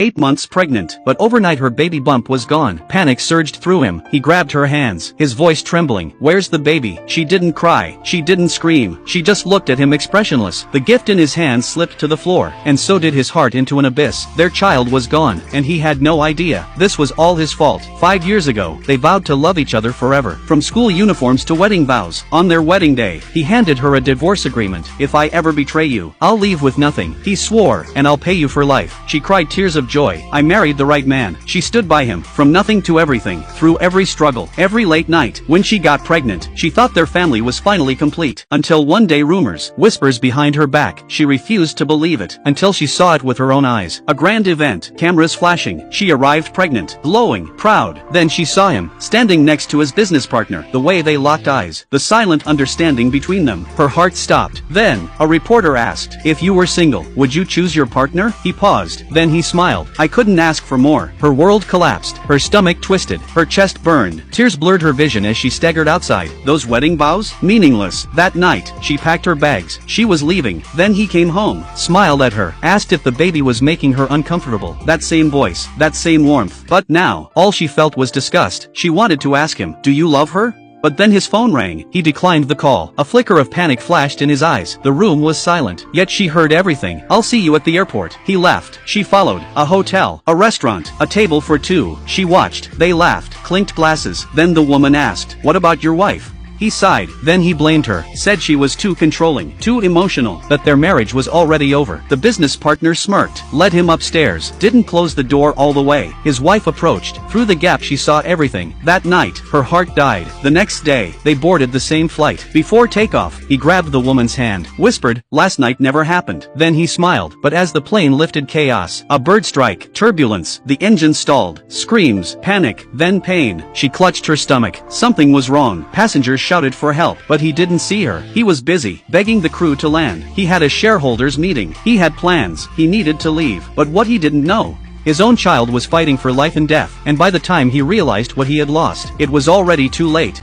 8 months pregnant, but overnight her baby bump was gone. Panic surged through him. He grabbed her hands, his voice trembling. "Where's the baby?" She didn't cry. She didn't scream. She just looked at him expressionless. The gift in his hand slipped to the floor, and so did his heart into an abyss. Their child was gone, and he had no idea. This was all his fault. 5 years ago, they vowed to love each other forever. From school uniforms to wedding vows. On their wedding day, he handed her a divorce agreement. "If I ever betray you, I'll leave with nothing," he swore, "and I'll pay you for life." She cried tears of joy. "I married the right man." She stood by him, from nothing to everything, through every struggle, every late night. When she got pregnant, she thought their family was finally complete. Until one day rumors, whispers behind her back. She refused to believe it, until she saw it with her own eyes. A grand event, cameras flashing. She arrived pregnant, glowing, proud. Then she saw him, standing next to his business partner. The way they locked eyes, the silent understanding between them. Her heart stopped. Then, a reporter asked, "If you were single, would you choose your partner?" He paused. Then he smiled. "I couldn't ask for more." Her world collapsed. Her stomach twisted. Her chest burned. Tears blurred her vision as she staggered outside. Those wedding vows? Meaningless. That night, she packed her bags. She was leaving. Then he came home, smiled at her, asked if the baby was making her uncomfortable. That same voice, that same warmth. But now, all she felt was disgust. She wanted to ask him, "Do you love her?" But then his phone rang. He declined the call. A flicker of panic flashed in his eyes. The room was silent. Yet she heard everything. "I'll see you at the airport." He left. She followed. A hotel. A restaurant. A table for two. She watched. They laughed. Clinked glasses. Then the woman asked, "What about your wife?" He sighed. Then he blamed her, said she was too controlling, too emotional, that their marriage was already over. The business partner smirked, led him upstairs, didn't close the door all the way. His wife approached. Through the gap she saw everything. That night, her heart died. The next day, they boarded the same flight. Before takeoff, he grabbed the woman's hand, whispered, "Last night never happened." Then he smiled. But as the plane lifted, chaos, a bird strike, turbulence, the engine stalled, screams, panic, then pain. She clutched her stomach. Something was wrong. Passengers shouted for help, but he didn't see her. He was busy, begging the crew to land. He had a shareholders meeting. He had plans. He needed to leave. But what he didn't know, his own child was fighting for life and death, and by the time he realized what he had lost, it was already too late.